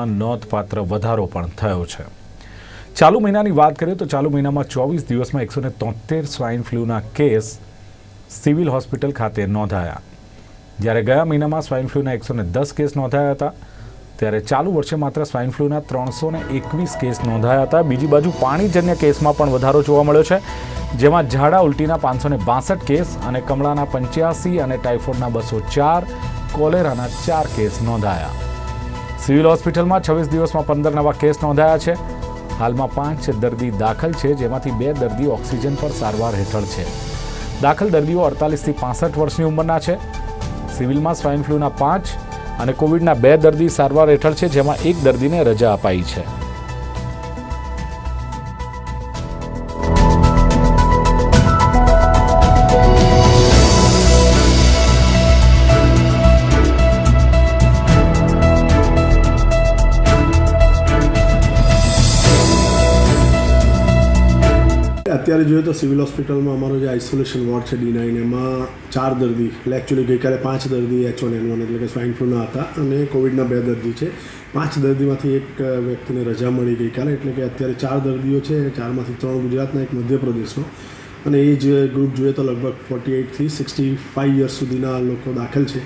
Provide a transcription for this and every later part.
કેસમાં નોંધપાત્ર વધારો પણ થયો છે। ચાલુ મહિનાની વાત કરીએ તો ચાલુ મહિનામાં 24 દિવસમાં 173 સ્વાઇન ફ્લૂના કેસ સિવિલ હોસ્પિટલ ખાતે નોંધાયા, જ્યારે ગયા મહિનામાં સ્વાઇન ફ્લૂના 110 કેસ નોંધાયા હતા, ત્યારે ચાલુ વર્ષે માત્ર સ્વાઇન ફ્લૂના 321 કેસ નોંધાયા હતા। બીજી બાજુ પાણીજન્ય કેસમાં પણ વધારો જોવા મળ્યો છે, જેમાં ઝાડા ઉલટીના 562 કેસ અને કમળાના 85 અને ટાઇફોઇડના 204, કોલેરાના 4 કેસ નોંધાયા। સિવિલ હોસ્પિટલમાં 26 દિવસમાં 15 નવા કેસ નોંધાયા છે। હાલમાં 5 દર્દી દાખલ છે, જેમાંથી 2 દર્દી ઓક્સિજન પર સારવાર હેઠળ છે। દાખલ દર્દીઓ 48 થી 65 વર્ષની ઉંમરના છે। સિવિલમાં સ્વાઇન ફ્લૂના 5 અને કોવિડના 2 દર્દી સારવાર હેઠળ છે, જેમાં 1 દર્દીને રજા અપાઈ છે। અત્યારે જોઈએ તો સિવિલ હોસ્પિટલમાં અમારો જે આઇસોલેશન વોર્ડ છે D9 એમાં 4 દર્દી એટલે એકચ્યુઅલી ગઈકાલે 5 દર્દી H1N1 એટલે કે સ્વાઇન ફ્લૂના હતા અને કોવિડના 2 દર્દી છે। 5 દર્દીમાંથી એક વ્યક્તિને રજા મળી ગઈકાલે, એટલે કે અત્યારે 4 દર્દીઓ છે, 4માંથી 3 ગુજરાતના, 1 મધ્યપ્રદેશનો, અને એ જ ગ્રુપ જોઈએ તો લગભગ 48 થી 65 યર્સ સુધીના લોકો દાખલ છે,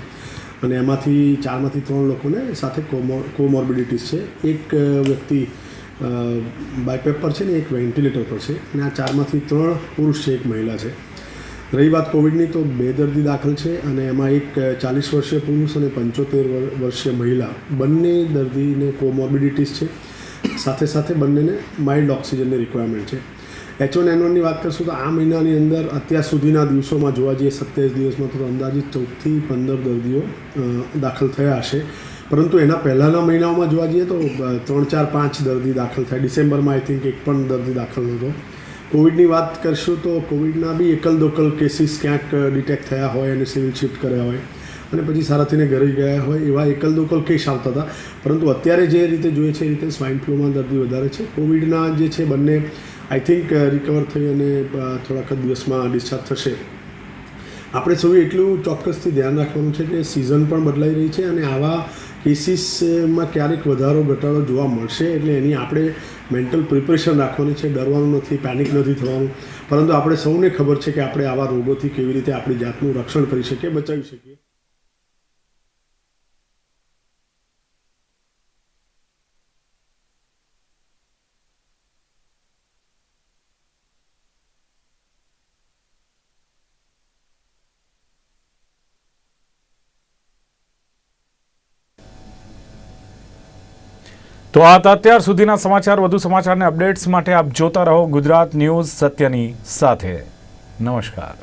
અને એમાંથી 4માંથી 3 લોકોને સાથે કોમોર્બિડિટીઝ છે। એક વ્યક્તિ બાયપેપ પર છે ને એક વેન્ટિલેટર પર છે, અને આ 4માંથી 3 પુરુષ છે, 1 મહિલા છે। રહી વાત કોવિડની તો 2 દર્દી દાખલ છે, અને એમાં એક 40 વર્ષીય પુરુષ અને 75 વર્ષીય મહિલા, બંને દર્દીને કોમોર્બિડિટીઝ છે, સાથે સાથે બંનેને માઇલ્ડ ઓક્સિજનની રિક્વાયરમેન્ટ છે। H1N1ની વાત કરશું તો આ મહિનાની અંદર અત્યાર સુધીના દિવસોમાં જોવા જઈએ 27 દિવસમાં તો અંદાજિત 14 થી 15 દર્દીઓ દાખલ થયા હશે, પરંતુ એના પહેલાંના મહિનાઓમાં જોવા જઈએ તો 3, 4, 5 દર્દી દાખલ થયા। ડિસેમ્બરમાં આઈ થિંક 1 પણ દર્દી દાખલ નહોતો। કોવિડની વાત કરશું તો કોવિડના બી એકલ દોકલ કેસીસ ક્યાંક ડિટેક્ટ થયા હોય અને સિવિલ શિફ્ટ કર્યા હોય અને પછી સારા થઈને ઘરે ગયા હોય, એવા એકલ દોકલ કેસ આવતા હતા, પરંતુ અત્યારે જે રીતે જોઈએ છે એ રીતે સ્વાઇન ફ્લૂમાં દર્દી વધારે છે। કોવિડના જે છે બંને આઈ થિંક રિકવર થઈ અને થોડાક જ દિવસમાં ડિસ્ચાર્જ થશે। આપણે સૌએ એટલું ચોક્કસથી ધ્યાન રાખવાનું છે કે સિઝન પણ બદલાઈ રહી છે અને આવા કેસીસમાં ક્યારેક વધારો ઘટાડો જોવા મળશે, એટલે એની આપણે મેન્ટલ પ્રિપરેશન રાખવાની છે। ડરવાનું નથી, પેનિક નથી થવાનું, પરંતુ આપણે સૌને ખબર છે કે આપણે આવા રોગોથી કેવી રીતે આપણી જાતનું રક્ષણ કરી શકીએ, બચાવી શકીએ। તો આ હતા અત્યાર સુધીના સમાચાર। વધુ સમાચારને અપડેટ્સ માટે આપ જોતા રહો ગુજરાત ન્યૂઝ સત્યની સાથે। નમસ્કાર।